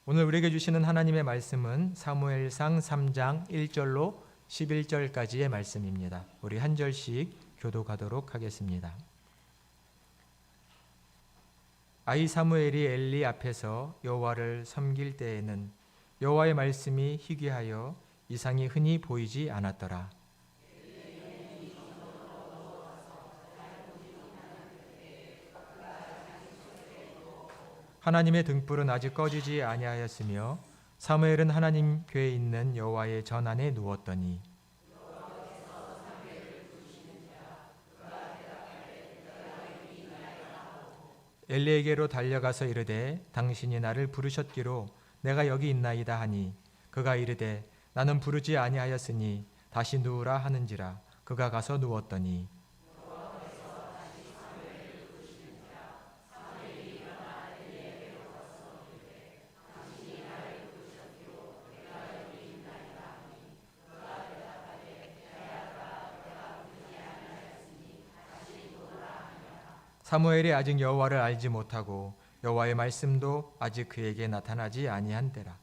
오늘 우리에게 주시는 하나님의 말씀은 사무엘상 3장 1절로 11절까지의 말씀입니다. 우리 한 절씩 교독하도록 하겠습니다. 아이 사무엘이 엘리 앞에서 여호와를 섬길 때에는 여호와의 말씀이 희귀하여 이상이 흔히 보이지 않았더라. 하나님의 등불은 아직 꺼지지 아니하였으며 사무엘은 하나님 궤에 있는 여호와의 전 안에 누웠더니 엘리에게로 달려가서 이르되 당신이 나를 부르셨기로 내가 여기 있나이다 하니 그가 이르되 나는 부르지 아니하였으니 다시 누우라 하는지라. 그가 가서 누웠더니 사무엘이 아직 여호와를 알지 못하고 여호와의 말씀도 아직 그에게 나타나지 아니한 때라.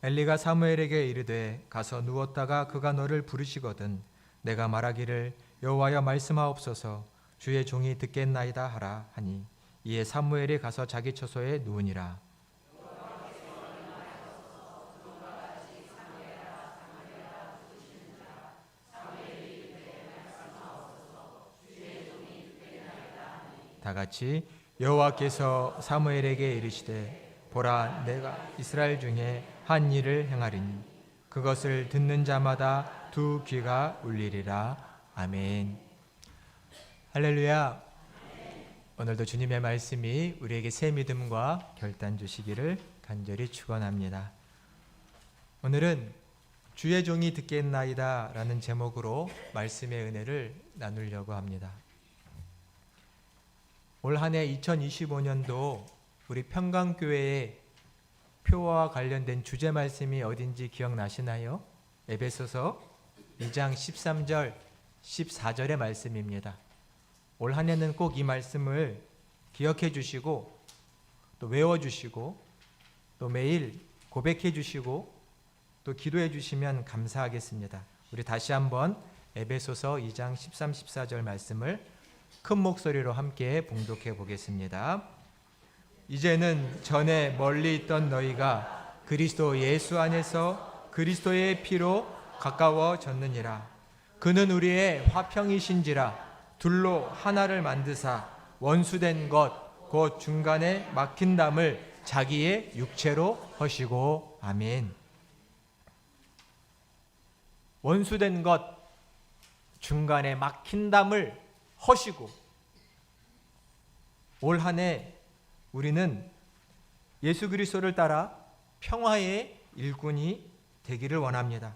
엘리가 사무엘에게 이르되 가서 누웠다가 그가 너를 부르시거든 내가 말하기를 여호와여 말씀하옵소서 주의 종이 듣겠나이다 하라 하니 이에 사무엘이 가서 자기 처소에 누우니라. 다 같이 여호와께서 사무엘에게 이르시되 보라 내가 이스라엘 중에 한 일을 행하리니 그것을 듣는 자마다 두 귀가 울리리라. 아멘. 할렐루야. 오늘도 주님의 말씀이 우리에게 새 믿음과 결단 주시기를 간절히 축원합니다. 오늘은 주의 종이 듣겠나이다 라는 제목으로 말씀의 은혜를 나누려고 합니다. 올 한 해 2025년도 우리 평강교회의 표와 관련된 주제 말씀이 어딘지 기억나시나요? 에베소서 2장 13절 14절의 말씀입니다. 올 한 해는 꼭 이 말씀을 기억해 주시고 또 외워 주시고 또 매일 고백해 주시고 또 기도해 주시면 감사하겠습니다. 우리 다시 한번 에베소서 2장 13, 14절 말씀을 큰 목소리로 함께 봉독해 보겠습니다. 이제는 전에 멀리 있던 너희가 그리스도 예수 안에서 그리스도의 피로 가까워졌느니라. 그는 우리의 화평이신지라 둘로 하나를 만드사 원수된 것 곧 중간에 막힌 담을 자기의 육체로 허시고. 아멘. 원수된 것 중간에 막힌 담을 허시고. 올 한 해 우리는 예수 그리스도를 따라 평화의 일꾼이 되기를 원합니다.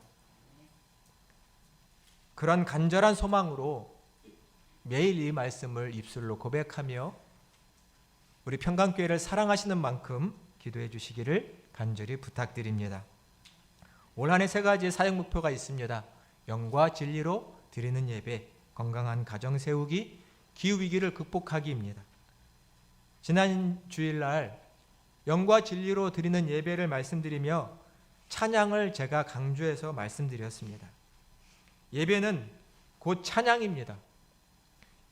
그런 간절한 소망으로 매일 이 말씀을 입술로 고백하며 우리 평강교회를 사랑하시는 만큼 기도해 주시기를 간절히 부탁드립니다. 올 한 해 세 가지의 사역 목표가 있습니다. 영과 진리로 드리는 예배, 건강한 가정 세우기, 기후위기를 극복하기입니다. 지난 주일날 영과 진리로 드리는 예배를 말씀드리며 찬양을 제가 강조해서 말씀드렸습니다. 예배는 곧 찬양입니다.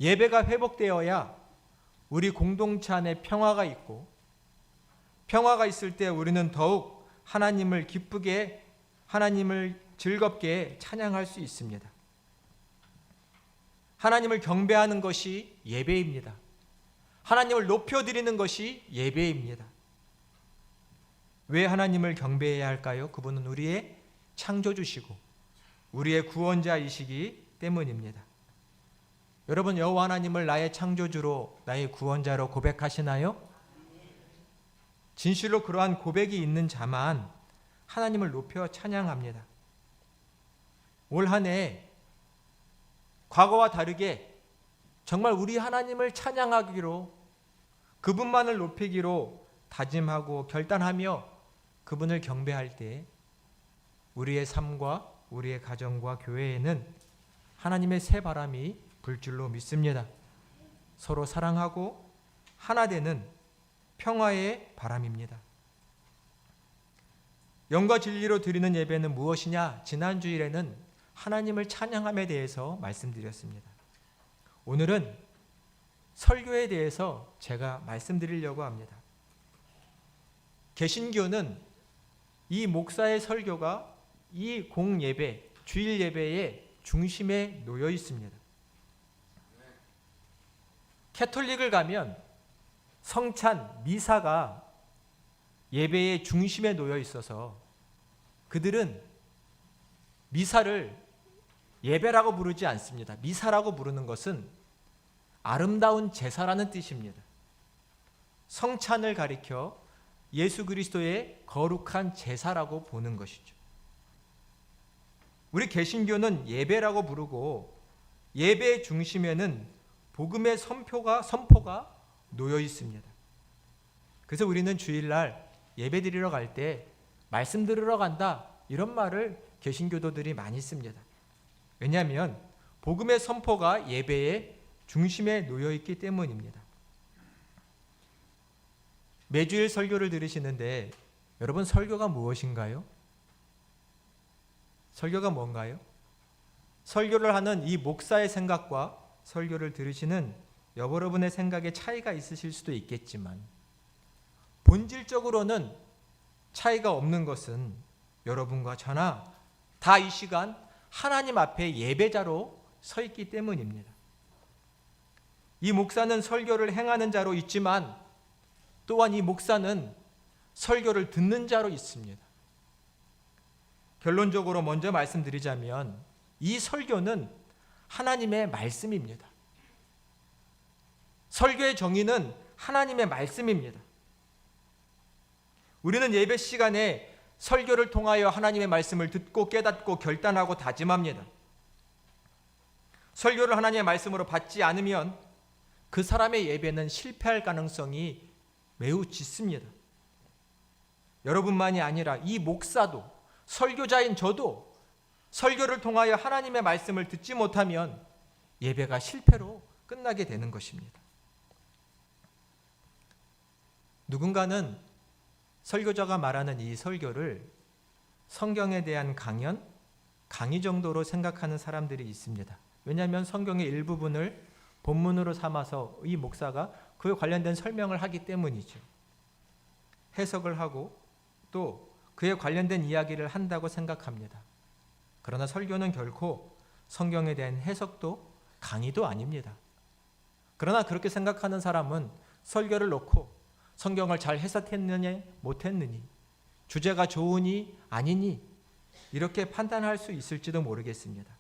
예배가 회복되어야 우리 공동체 안에 평화가 있고 평화가 있을 때 우리는 더욱 하나님을 기쁘게 하나님을 즐겁게 찬양할 수 있습니다. 하나님을 경배하는 것이 예배입니다. 하나님을 높여드리는 것이 예배입니다. 왜 하나님을 경배해야 할까요? 그분은 우리의 창조주시고 우리의 구원자이시기 때문입니다. 여러분 여호와 하나님을 나의 창조주로 나의 구원자로 고백하시나요? 진실로 그러한 고백이 있는 자만 하나님을 높여 찬양합니다. 올 한 해 과거와 다르게 정말 우리 하나님을 찬양하기로 그분만을 높이기로 다짐하고 결단하며 그분을 경배할 때 우리의 삶과 우리의 가정과 교회에는 하나님의 새 바람이 불 줄로 믿습니다. 서로 사랑하고 하나 되는 평화의 바람입니다. 영과 진리로 드리는 예배는 무엇이냐? 지난 주일에는 하나님을 찬양함에 대해서 말씀드렸습니다. 오늘은 설교에 대해서 제가 말씀드리려고 합니다. 개신교는 이 목사의 설교가 이 공예배, 주일 예배의 중심에 놓여 있습니다. 캐톨릭을 가면 성찬, 미사가 예배의 중심에 놓여 있어서 그들은 미사를 예배라고 부르지 않습니다. 미사라고 부르는 것은 아름다운 제사라는 뜻입니다. 성찬을 가리켜 예수 그리스도의 거룩한 제사라고 보는 것이죠. 우리 개신교는 예배라고 부르고 예배의 중심에는 복음의 선포가 놓여 있습니다. 그래서 우리는 주일날 예배 드리러 갈 때 말씀 들으러 간다 이런 말을 개신교도들이 많이 씁니다. 왜냐하면 복음의 선포가 예배의 중심에 놓여 있기 때문입니다. 매주일 설교를 들으시는데 여러분 설교가 무엇인가요? 설교가 뭔가요? 설교를 하는 이 목사의 생각과 설교를 들으시는 여러분의 생각에 차이가 있으실 수도 있겠지만 본질적으로는 차이가 없는 것은 여러분과 저나 다 이 시간 하나님 앞에 예배자로 서 있기 때문입니다. 이 목사는 설교를 행하는 자로 있지만 또한 이 목사는 설교를 듣는 자로 있습니다. 결론적으로 먼저 말씀드리자면 이 설교는 하나님의 말씀입니다. 설교의 정의는 하나님의 말씀입니다. 우리는 예배 시간에 설교를 통하여 하나님의 말씀을 듣고 깨닫고 결단하고 다짐합니다. 설교를 하나님의 말씀으로 받지 않으면 그 사람의 예배는 실패할 가능성이 매우 짙습니다. 여러분만이 아니라 이 목사도 설교자인 저도 설교를 통하여 하나님의 말씀을 듣지 못하면 예배가 실패로 끝나게 되는 것입니다. 누군가는 설교자가 말하는 이 설교를 성경에 대한 강의 정도로 생각하는 사람들이 있습니다. 왜냐하면 성경의 일부분을 본문으로 삼아서 이 목사가 그에 관련된 설명을 하기 때문이죠. 해석을 하고 또 그에 관련된 이야기를 한다고 생각합니다. 그러나 설교는 결코 성경에 대한 해석도 강의도 아닙니다. 그러나 그렇게 생각하는 사람은 설교를 놓고 성경을 잘 해석했느냐 못했느니, 주제가 좋으니 아니니 이렇게 판단할 수 있을지도 모르겠습니다.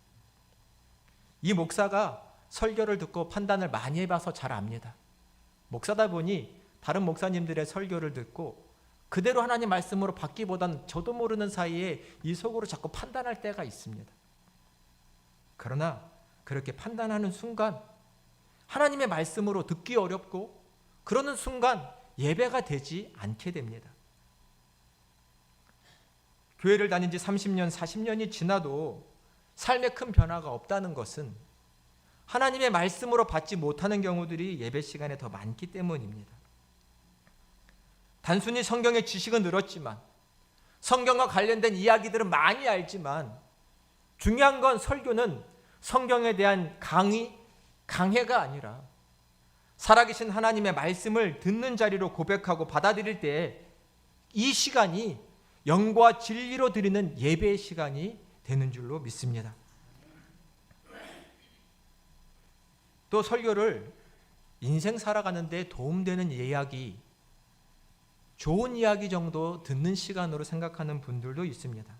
이 목사가 설교를 듣고 판단을 많이 해봐서 잘 압니다. 목사다 보니 다른 목사님들의 설교를 듣고 그대로 하나님 말씀으로 받기보다는 저도 모르는 사이에 이 속으로 자꾸 판단할 때가 있습니다. 그러나 그렇게 판단하는 순간 하나님의 말씀으로 듣기 어렵고 그러는 순간 예배가 되지 않게 됩니다. 교회를 다닌 지 30년, 40년이 지나도 삶에 큰 변화가 없다는 것은 하나님의 말씀으로 받지 못하는 경우들이 예배 시간에 더 많기 때문입니다. 단순히 성경의 지식은 늘었지만 성경과 관련된 이야기들은 많이 알지만 중요한 건 설교는 성경에 대한 강해가 아니라 살아계신 하나님의 말씀을 듣는 자리로 고백하고 받아들일 때 이 시간이 영과 진리로 드리는 예배의 시간이 되는 줄로 믿습니다. 또 설교를 인생 살아가는 데 도움되는 이야기, 좋은 이야기 정도 듣는 시간으로 생각하는 분들도 있습니다.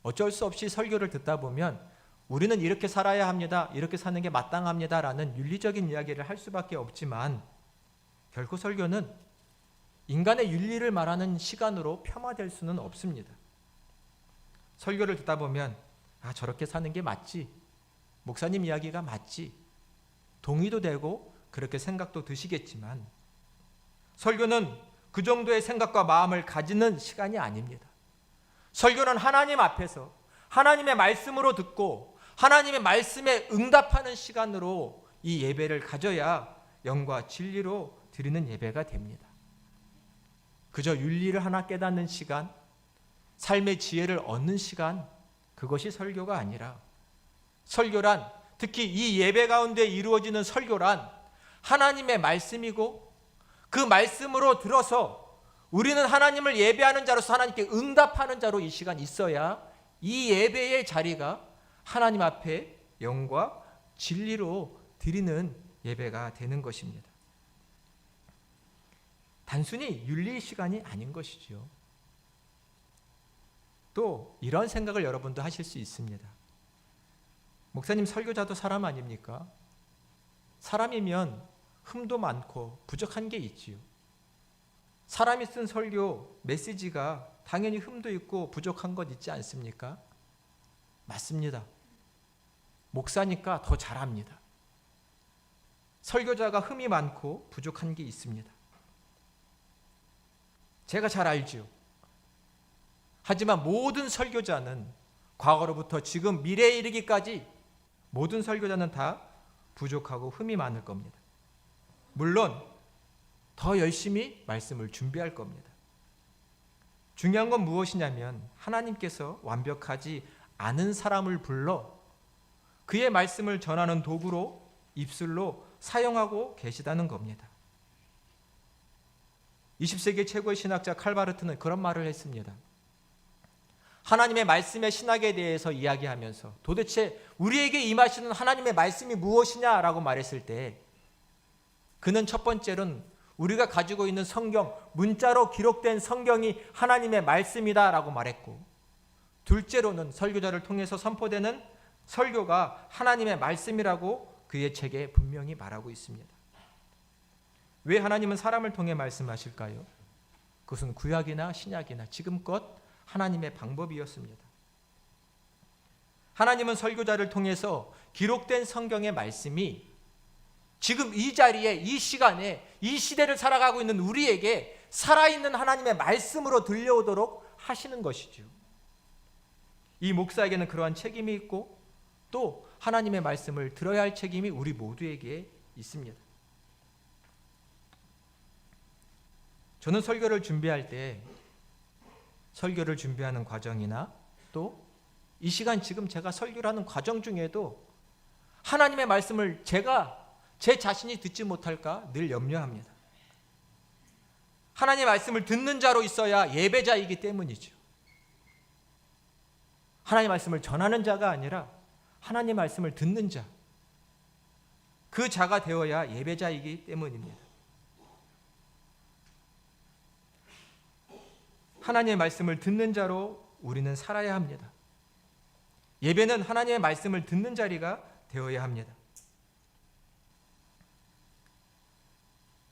어쩔 수 없이 설교를 듣다 보면 우리는 이렇게 살아야 합니다, 이렇게 사는 게 마땅합니다라는 윤리적인 이야기를 할 수밖에 없지만 결코 설교는 인간의 윤리를 말하는 시간으로 폄하될 수는 없습니다. 설교를 듣다 보면 저렇게 사는 게 맞지, 목사님 이야기가 맞지, 동의도 되고 그렇게 생각도 드시겠지만 설교는 그 정도의 생각과 마음을 가지는 시간이 아닙니다. 설교는 하나님 앞에서 하나님의 말씀으로 듣고 하나님의 말씀에 응답하는 시간으로 이 예배를 가져야 영과 진리로 드리는 예배가 됩니다. 그저 윤리를 하나 깨닫는 시간, 삶의 지혜를 얻는 시간, 그것이 설교가 아니라, 설교란, 특히 이 예배 가운데 이루어지는 설교란 하나님의 말씀이고 그 말씀으로 들어서 우리는 하나님을 예배하는 자로서 하나님께 응답하는 자로 이 시간 있어야 이 예배의 자리가 하나님 앞에 영과 진리로 드리는 예배가 되는 것입니다. 단순히 윤리 시간이 아닌 것이죠. 또 이런 생각을 여러분도 하실 수 있습니다. 목사님, 설교자도 사람 아닙니까? 사람이면 흠도 많고 부족한 게 있지요. 사람이 쓴 설교 메시지가 당연히 흠도 있고 부족한 것 있지 않습니까? 맞습니다. 목사니까 더 잘합니다. 설교자가 흠이 많고 부족한 게 있습니다. 제가 잘 알지요. 하지만 모든 설교자는 과거로부터 지금 미래에 이르기까지 모든 설교자는 다 부족하고 흠이 많을 겁니다. 물론 더 열심히 말씀을 준비할 겁니다. 중요한 건 무엇이냐면 하나님께서 완벽하지 않은 사람을 불러 그의 말씀을 전하는 도구로, 입술로 사용하고 계시다는 겁니다. 20세기 최고의 신학자 칼바르트는 그런 말을 했습니다. 하나님의 말씀의 신학에 대해서 이야기하면서 도대체 우리에게 임하시는 하나님의 말씀이 무엇이냐라고 말했을 때 그는 첫 번째로는 우리가 가지고 있는 성경, 문자로 기록된 성경이 하나님의 말씀이다라고 말했고, 둘째로는 설교자를 통해서 선포되는 설교가 하나님의 말씀이라고 그의 책에 분명히 말하고 있습니다. 왜 하나님은 사람을 통해 말씀하실까요? 그것은 구약이나 신약이나 지금껏 하나님의 방법이었습니다. 하나님은 설교자를 통해서 기록된 성경의 말씀이 지금 이 자리에, 이 시간에, 이 시대를 살아가고 있는 우리에게 살아있는 하나님의 말씀으로 들려오도록 하시는 것이죠. 이 목사에게는 그러한 책임이 있고 또 하나님의 말씀을 들어야 할 책임이 우리 모두에게 있습니다. 저는 설교를 준비할 때 설교를 준비하는 과정이나 또 이 시간 지금 제가 설교를 하는 과정 중에도 하나님의 말씀을 제 자신이 듣지 못할까 늘 염려합니다. 하나님의 말씀을 듣는 자로 있어야 예배자이기 때문이죠. 하나님의 말씀을 전하는 자가 아니라 하나님의 말씀을 듣는 자, 그 자가 되어야 예배자이기 때문입니다. 하나님의 말씀을 듣는 자로 우리는 살아야 합니다. 예배는 하나님의 말씀을 듣는 자리가 되어야 합니다.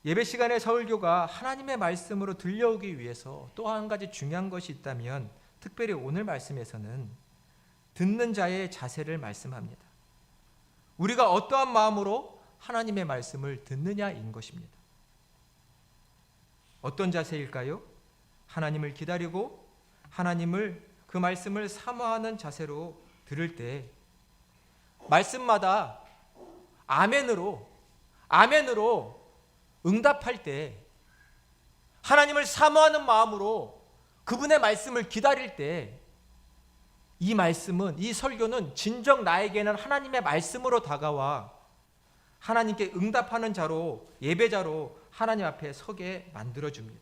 예배 시간의 설교가 하나님의 말씀으로 들려오기 위해서 또 한 가지 중요한 것이 있다면 특별히 오늘 말씀에서는 듣는 자의 자세를 말씀합니다. 우리가 어떠한 마음으로 하나님의 말씀을 듣느냐인 것입니다. 어떤 자세일까요? 하나님을 기다리고 그 말씀을 사모하는 자세로 들을 때 말씀마다 아멘으로 응답할 때 하나님을 사모하는 마음으로 그분의 말씀을 기다릴 때 이 말씀은, 이 설교는 진정 나에게는 하나님의 말씀으로 다가와 하나님께 응답하는 자로, 예배자로 하나님 앞에 서게 만들어줍니다.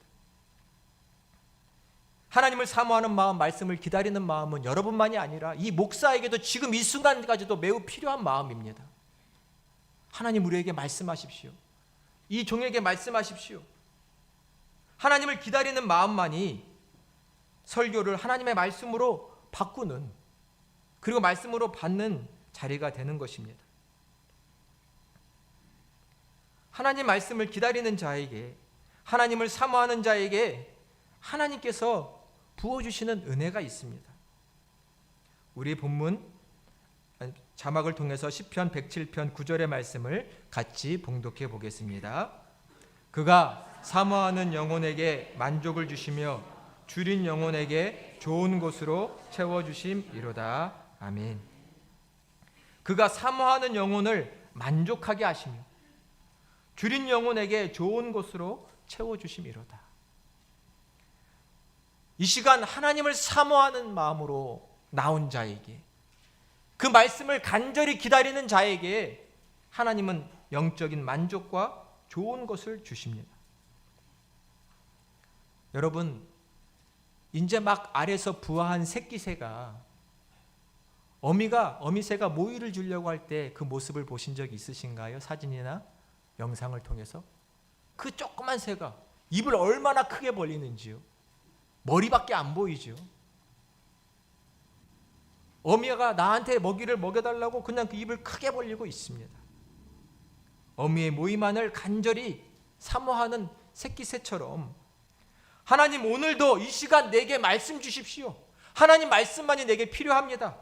하나님을 사모하는 마음, 말씀을 기다리는 마음은 여러분만이 아니라 이 목사에게도 지금 이 순간까지도 매우 필요한 마음입니다. 하나님 우리에게 말씀하십시오. 이 종에게 말씀하십시오. 하나님을 기다리는 마음만이 설교를 하나님의 말씀으로 바꾸는, 그리고 말씀으로 받는 자리가 되는 것입니다. 하나님 말씀을 기다리는 자에게, 하나님을 사모하는 자에게 하나님께서 부어주시는 은혜가 있습니다. 우리 본문 자막을 통해서 시편 107편 9절의 말씀을 같이 봉독해 보겠습니다. 그가 사모하는 영혼에게 만족을 주시며 줄인 영혼에게 좋은 곳으로 채워주심이로다. 아멘. 그가 사모하는 영혼을 만족하게 하시며 줄인 영혼에게 좋은 곳으로 채워주심이로다. 이 시간 하나님을 사모하는 마음으로 나온 자에게, 그 말씀을 간절히 기다리는 자에게 하나님은 영적인 만족과 좋은 것을 주십니다. 여러분, 이제 막 알에서 부화한 새끼새가 어미새가 모이를 주려고 할 때 그 모습을 보신 적 있으신가요? 사진이나 영상을 통해서? 그 조그만 새가 입을 얼마나 크게 벌리는지요. 머리밖에 안 보이죠. 어미가 나한테 먹이를 먹여달라고 그냥 그 입을 크게 벌리고 있습니다. 어미의 모이만을 간절히 사모하는 새끼새처럼 하나님, 오늘도 이 시간 내게 말씀 주십시오. 하나님 말씀만이 내게 필요합니다.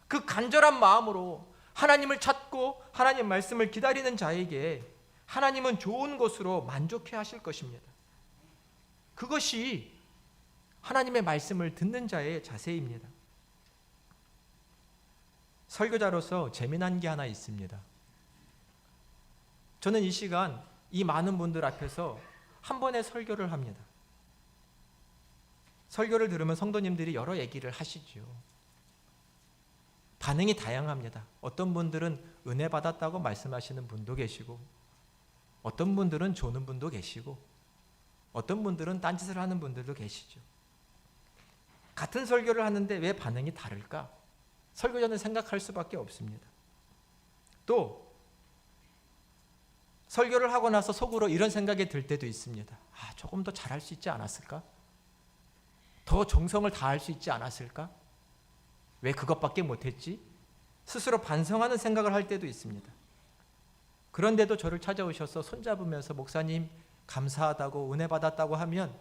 그 간절한 마음으로 하나님을 찾고 하나님 말씀을 기다리는 자에게 하나님은 좋은 것으로 만족해 하실 것입니다. 그것이 하나님의 말씀을 듣는 자의 자세입니다. 설교자로서 재미난 게 하나 있습니다. 저는 이 시간 이 많은 분들 앞에서 한 번의 설교를 합니다. 설교를 들으면 성도님들이 여러 얘기를 하시죠. 반응이 다양합니다. 어떤 분들은 은혜 받았다고 말씀하시는 분도 계시고, 어떤 분들은 조는 분도 계시고, 어떤 분들은 딴짓을 하는 분들도 계시죠. 같은 설교를 하는데 왜 반응이 다를까? 설교자는 생각할 수밖에 없습니다. 또 설교를 하고 나서 속으로 이런 생각이 들 때도 있습니다. 조금 더 잘할 수 있지 않았을까? 더 정성을 다할 수 있지 않았을까? 왜 그것밖에 못했지? 스스로 반성하는 생각을 할 때도 있습니다. 그런데도 저를 찾아오셔서 손잡으면서 목사님 감사하다고 은혜 받았다고 하면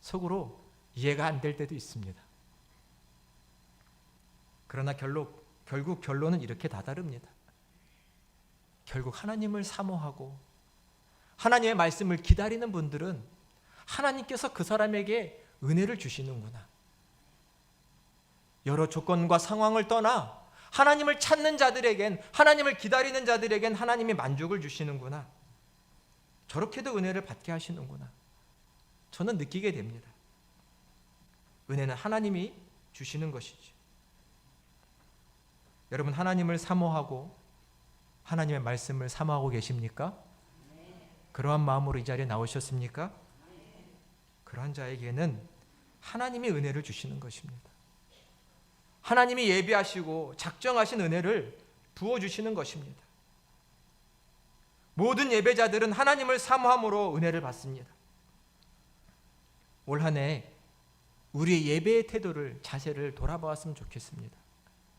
속으로 이해가 안 될 때도 있습니다. 그러나 결국 결론은 이렇게 다다릅니다. 결국 하나님을 사모하고 하나님의 말씀을 기다리는 분들은 하나님께서 그 사람에게 은혜를 주시는구나. 여러 조건과 상황을 떠나 하나님을 찾는 자들에겐, 하나님을 기다리는 자들에겐 하나님이 만족을 주시는구나. 저렇게도 은혜를 받게 하시는구나. 저는 느끼게 됩니다. 은혜는 하나님이 주시는 것이죠. 여러분, 하나님을 사모하고 하나님의 말씀을 사모하고 계십니까? 그러한 마음으로 이 자리에 나오셨습니까? 그러한 자에게는 하나님이 은혜를 주시는 것입니다. 하나님이 예비하시고 작정하신 은혜를 부어주시는 것입니다. 모든 예배자들은 하나님을 사모함으로 은혜를 받습니다. 올 한 해 우리의 예배의 태도를, 자세를 돌아보았으면 좋겠습니다.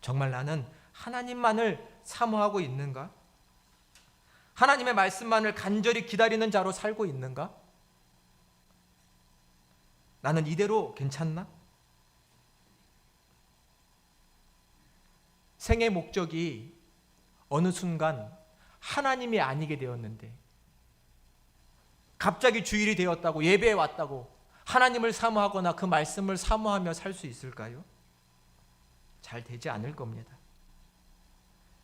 정말 나는 하나님만을 사모하고 있는가? 하나님의 말씀만을 간절히 기다리는 자로 살고 있는가? 나는 이대로 괜찮나? 생의 목적이 어느 순간 하나님이 아니게 되었는데, 갑자기 주일이 되었다고, 예배에 왔다고 하나님을 사모하거나 그 말씀을 사모하며 살 수 있을까요? 잘 되지 않을 겁니다.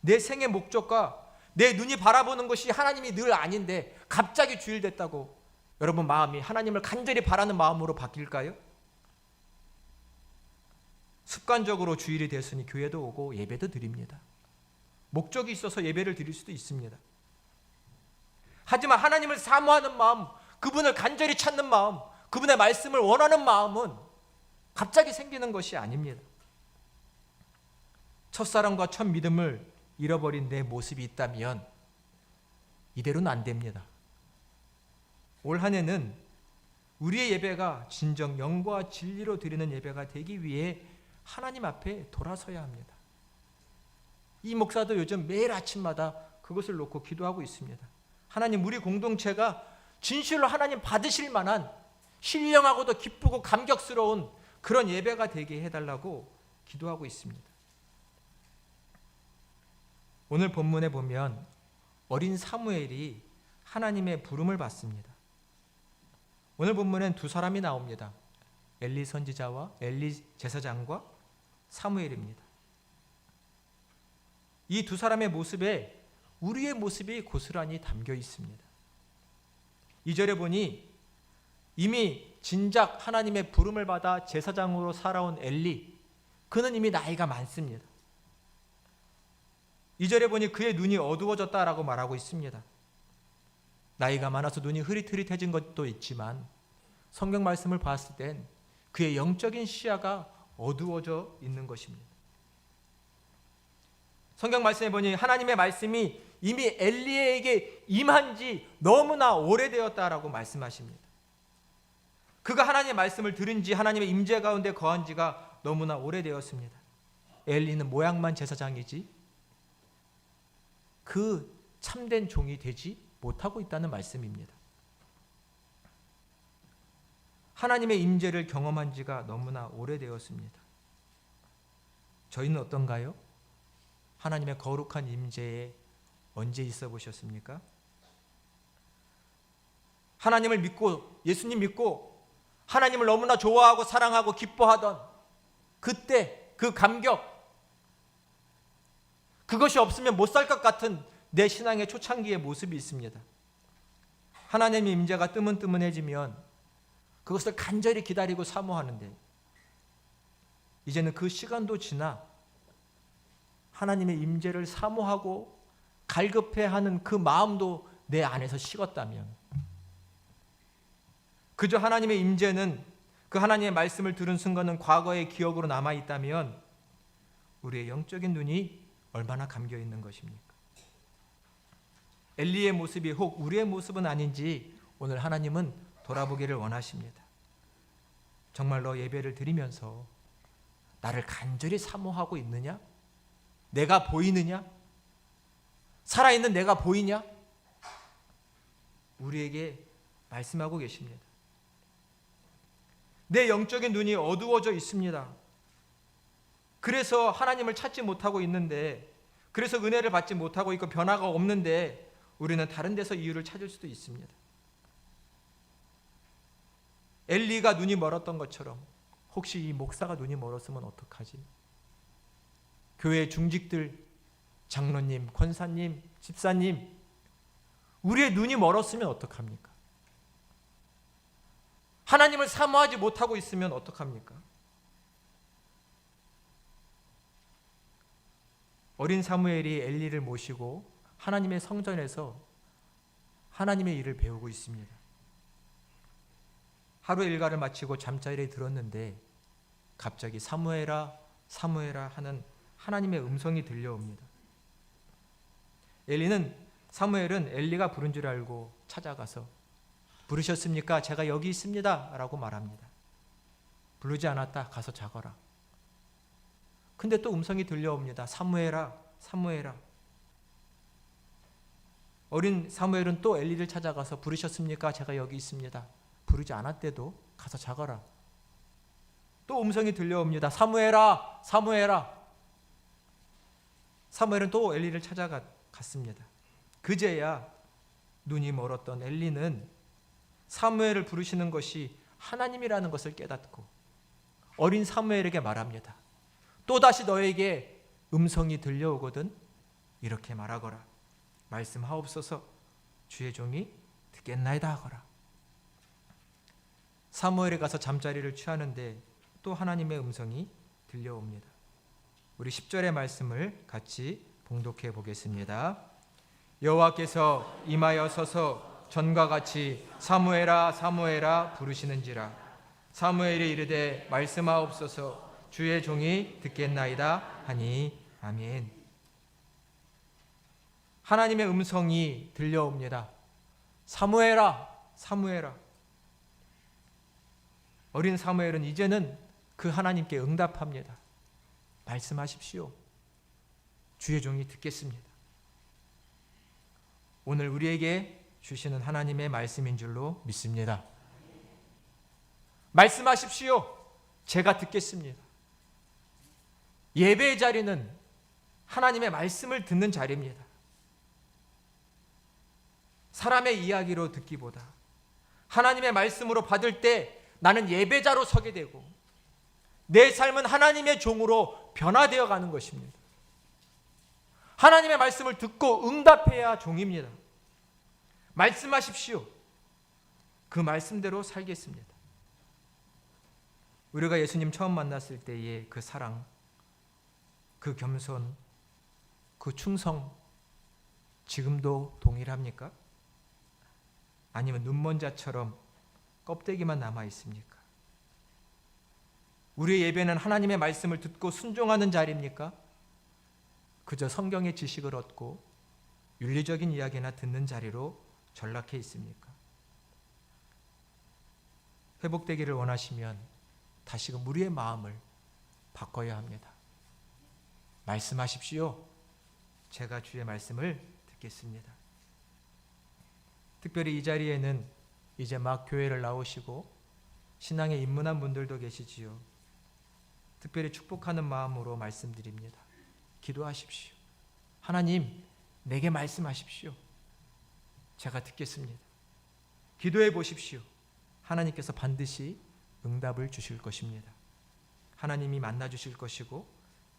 내 생의 목적과 내 눈이 바라보는 것이 하나님이 늘 아닌데 갑자기 주일 됐다고 여러분 마음이 하나님을 간절히 바라는 마음으로 바뀔까요? 습관적으로 주일이 됐으니 교회도 오고 예배도 드립니다. 목적이 있어서 예배를 드릴 수도 있습니다. 하지만 하나님을 사모하는 마음, 그분을 간절히 찾는 마음, 그분의 말씀을 원하는 마음은 갑자기 생기는 것이 아닙니다. 첫사랑과 첫 믿음을 잃어버린 내 모습이 있다면 이대로는 안 됩니다. 올 한 해는 우리의 예배가 진정 영과 진리로 드리는 예배가 되기 위해 하나님 앞에 돌아서야 합니다. 이 목사도 요즘 매일 아침마다 그것을 놓고 기도하고 있습니다. 하나님, 우리 공동체가 진실로 하나님 받으실 만한 신령하고도 기쁘고 감격스러운 그런 예배가 되게 해달라고 기도하고 있습니다. 오늘 본문에 보면 어린 사무엘이 하나님의 부름을 받습니다. 오늘 본문엔 두 사람이 나옵니다. 엘리 선지자와 엘리 제사장과 사무엘입니다. 이 두 사람의 모습에 우리의 모습이 고스란히 담겨 있습니다. 2절에 보니 이미 진작 하나님의 부름을 받아 제사장으로 살아온 엘리, 그는 이미 나이가 많습니다. 2절에 보니 그의 눈이 어두워졌다라고 말하고 있습니다. 나이가 많아서 눈이 흐릿흐릿해진 것도 있지만 성경 말씀을 봤을 땐 그의 영적인 시야가 어두워져 있는 것입니다. 성경 말씀에 보니 하나님의 말씀이 이미 엘리에게 임한 지 너무나 오래되었다라고 말씀하십니다. 그가 하나님의 말씀을 들은 지, 하나님의 임재 가운데 거한 지가 너무나 오래되었습니다. 엘리는 모양만 제사장이지 그 참된 종이 되지 못하고 있다는 말씀입니다. 하나님의 임재를 경험한 지가 너무나 오래되었습니다. 저희는 어떤가요? 하나님의 거룩한 임재에 언제 있어 보셨습니까? 하나님을 믿고 예수님 믿고 하나님을 너무나 좋아하고 사랑하고 기뻐하던 그때 그 감격, 그것이 없으면 못 살 것 같은 내 신앙의 초창기의 모습이 있습니다. 하나님의 임재가 뜨문뜨문해지면 그것을 간절히 기다리고 사모하는데 이제는 그 시간도 지나 하나님의 임재를 사모하고 갈급해하는 그 마음도 내 안에서 식었다면, 그저 하나님의 임재는 그 하나님의 말씀을 들은 순간은 과거의 기억으로 남아있다면 우리의 영적인 눈이 얼마나 감겨 있는 것입니까? 엘리의 모습이 혹 우리의 모습은 아닌지 오늘 하나님은 돌아보기를 원하십니다. 정말로 예배를 드리면서 나를 간절히 사모하고 있느냐? 내가 보이느냐? 살아있는 내가 보이냐? 우리에게 말씀하고 계십니다. 내 영적인 눈이 어두워져 있습니다. 그래서 하나님을 찾지 못하고 있는데, 그래서 은혜를 받지 못하고 있고 변화가 없는데 우리는 다른 데서 이유를 찾을 수도 있습니다. 엘리가 눈이 멀었던 것처럼 혹시 이 목사가 눈이 멀었으면 어떡하지? 교회 중직들, 장로님, 권사님, 집사님, 우리의 눈이 멀었으면 어떡합니까? 하나님을 사모하지 못하고 있으면 어떡합니까? 어린 사무엘이 엘리를 모시고 하나님의 성전에서 하나님의 일을 배우고 있습니다. 하루 일과를 마치고 잠자리에 들었는데 갑자기 사무엘아 사무엘아 하는 하나님의 음성이 들려옵니다. 사무엘은 엘리가 부른 줄 알고 찾아가서 부르셨습니까? 제가 여기 있습니다 라고 말합니다. 부르지 않았다. 가서 자거라. 근데 또 음성이 들려옵니다. 사무엘아 사무엘아. 어린 사무엘은 또 엘리를 찾아가서 부르셨습니까? 제가 여기 있습니다. 부르지 않았대도 가서 자거라. 또 음성이 들려옵니다. 사무엘아 사무엘아. 사무엘은 또 엘리를 찾아갔습니다. 그제야 눈이 멀었던 엘리는 사무엘을 부르시는 것이 하나님이라는 것을 깨닫고 어린 사무엘에게 말합니다. 또다시 너에게 음성이 들려오거든 이렇게 말하거라. 말씀하옵소서. 주의 종이 듣겠나이다 하거라. 사무엘에 가서 잠자리를 취하는데 또 하나님의 음성이 들려옵니다. 우리 10절의 말씀을 같이 봉독해 보겠습니다. 여호와께서 임하여 서서 전과 같이 사무엘아 사무엘아 부르시는지라. 사무엘이 이르되 말씀하옵소서. 주의 종이 듣겠나이다 하니. 아멘. 하나님의 음성이 들려옵니다. 사무엘아 사무엘아. 어린 사무엘은 이제는 그 하나님께 응답합니다. 말씀하십시오. 주의 종이 듣겠습니다. 오늘 우리에게 주시는 하나님의 말씀인 줄로 믿습니다. 말씀하십시오. 제가 듣겠습니다. 예배의 자리는 하나님의 말씀을 듣는 자리입니다. 사람의 이야기로 듣기보다 하나님의 말씀으로 받을 때 나는 예배자로 서게 되고 내 삶은 하나님의 종으로 변화되어 가는 것입니다. 하나님의 말씀을 듣고 응답해야 종입니다. 말씀하십시오. 그 말씀대로 살겠습니다. 우리가 예수님 처음 만났을 때의 그 사랑, 그 겸손, 그 충성 지금도 동일합니까? 아니면 눈먼 자처럼 껍데기만 남아 있습니까? 우리의 예배는 하나님의 말씀을 듣고 순종하는 자리입니까? 그저 성경의 지식을 얻고 윤리적인 이야기나 듣는 자리로 전락해 있습니까? 회복되기를 원하시면 다시금 우리의 마음을 바꿔야 합니다. 말씀하십시오. 제가 주의 말씀을 듣겠습니다. 특별히 이 자리에는 이제 막 교회를 나오시고 신앙에 입문한 분들도 계시지요. 특별히 축복하는 마음으로 말씀드립니다. 기도하십시오. 하나님, 내게 말씀하십시오. 제가 듣겠습니다. 기도해 보십시오. 하나님께서 반드시 응답을 주실 것입니다. 하나님이 만나 주실 것이고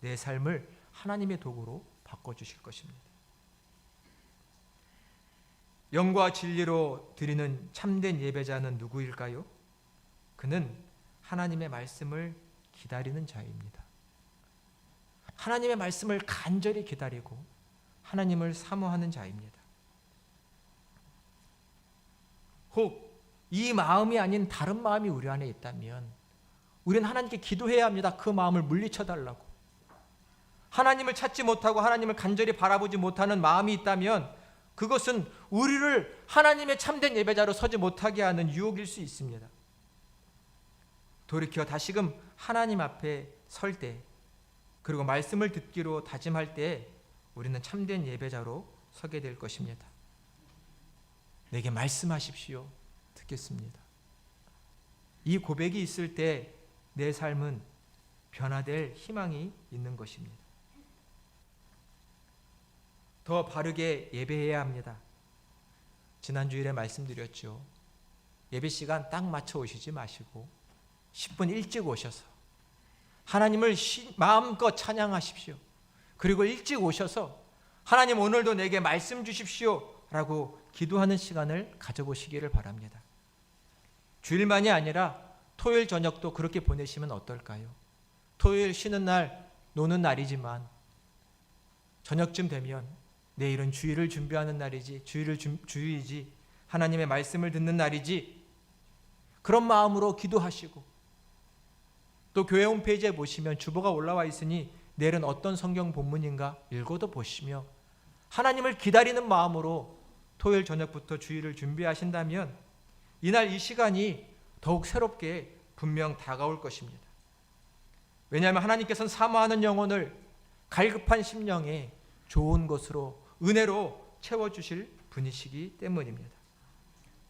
내 삶을 하나님의 도구로 바꿔주실 것입니다. 영과 진리로 드리는 참된 예배자는 누구일까요? 그는 하나님의 말씀을 기다리는 자입니다. 하나님의 말씀을 간절히 기다리고 하나님을 사모하는 자입니다. 혹 이 마음이 아닌 다른 마음이 우리 안에 있다면 우리는 하나님께 기도해야 합니다. 그 마음을 물리쳐달라고. 하나님을 찾지 못하고 하나님을 간절히 바라보지 못하는 마음이 있다면 그것은 우리를 하나님의 참된 예배자로 서지 못하게 하는 유혹일 수 있습니다. 돌이켜 다시금 하나님 앞에 설 때, 그리고 말씀을 듣기로 다짐할 때 우리는 참된 예배자로 서게 될 것입니다. 내게 말씀하십시오. 듣겠습니다. 이 고백이 있을 때 내 삶은 변화될 희망이 있는 것입니다. 더 바르게 예배해야 합니다. 지난 주일에 말씀드렸죠. 예배 시간 딱 맞춰 오시지 마시고 10분 일찍 오셔서 하나님을 마음껏 찬양하십시오. 그리고 일찍 오셔서 하나님 오늘도 내게 말씀 주십시오 라고 기도하는 시간을 가져보시기를 바랍니다. 주일만이 아니라 토요일 저녁도 그렇게 보내시면 어떨까요? 토요일 쉬는 날, 노는 날이지만 저녁쯤 되면 내일은 주일을 준비하는 날이지, 주일이지, 하나님의 말씀을 듣는 날이지, 그런 마음으로 기도하시고, 또 교회 홈페이지에 보시면 주보가 올라와 있으니 내일은 어떤 성경 본문인가 읽어도 보시며 하나님을 기다리는 마음으로 토요일 저녁부터 주일을 준비하신다면 이날 이 시간이 더욱 새롭게 분명 다가올 것입니다. 왜냐하면 하나님께서는 사모하는 영혼을 갈급한 심령에 좋은 것으로, 은혜로 채워주실 분이시기 때문입니다.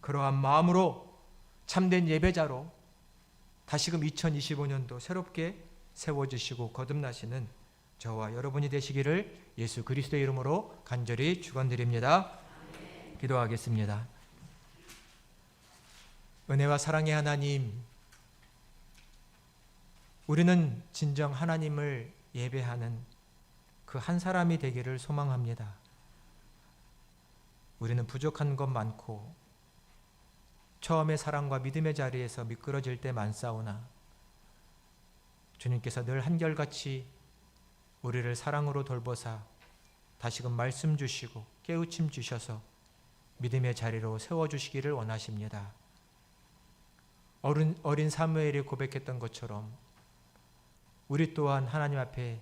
그러한 마음으로 참된 예배자로 다시금 2025년도 새롭게 세워주시고 거듭나시는 저와 여러분이 되시기를 예수 그리스도의 이름으로 간절히 축원드립니다. 기도하겠습니다. 은혜와 사랑의 하나님, 우리는 진정 하나님을 예배하는 그 한 사람이 되기를 소망합니다. 우리는 부족한 것 많고 처음의 사랑과 믿음의 자리에서 미끄러질 때 많사오나 주님께서 늘 한결같이 우리를 사랑으로 돌보사 다시금 말씀 주시고 깨우침 주셔서 믿음의 자리로 세워주시기를 원하십니다. 어린 사무엘이 고백했던 것처럼 우리 또한 하나님 앞에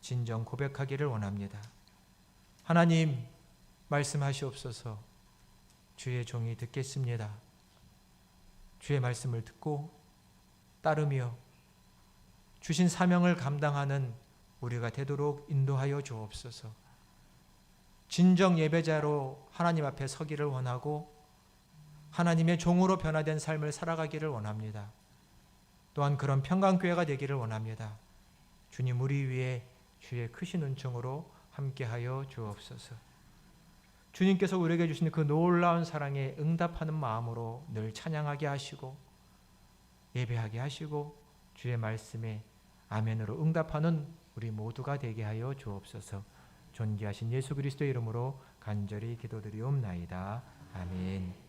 진정 고백하기를 원합니다. 하나님, 말씀하시옵소서. 주의 종이 듣겠습니다. 주의 말씀을 듣고 따르며 주신 사명을 감당하는 우리가 되도록 인도하여 주옵소서. 진정 예배자로 하나님 앞에 서기를 원하고 하나님의 종으로 변화된 삶을 살아가기를 원합니다. 또한 그런 평강교회가 되기를 원합니다. 주님, 우리 위에 주의 크신 은총으로 함께하여 주옵소서. 주님께서 우리에게 주신 그 놀라운 사랑에 응답하는 마음으로 늘 찬양하게 하시고 예배하게 하시고 주의 말씀에 아멘으로 응답하는 우리 모두가 되게 하여 주옵소서. 존귀하신 예수 그리스도의 이름으로 간절히 기도드리옵나이다. 아멘.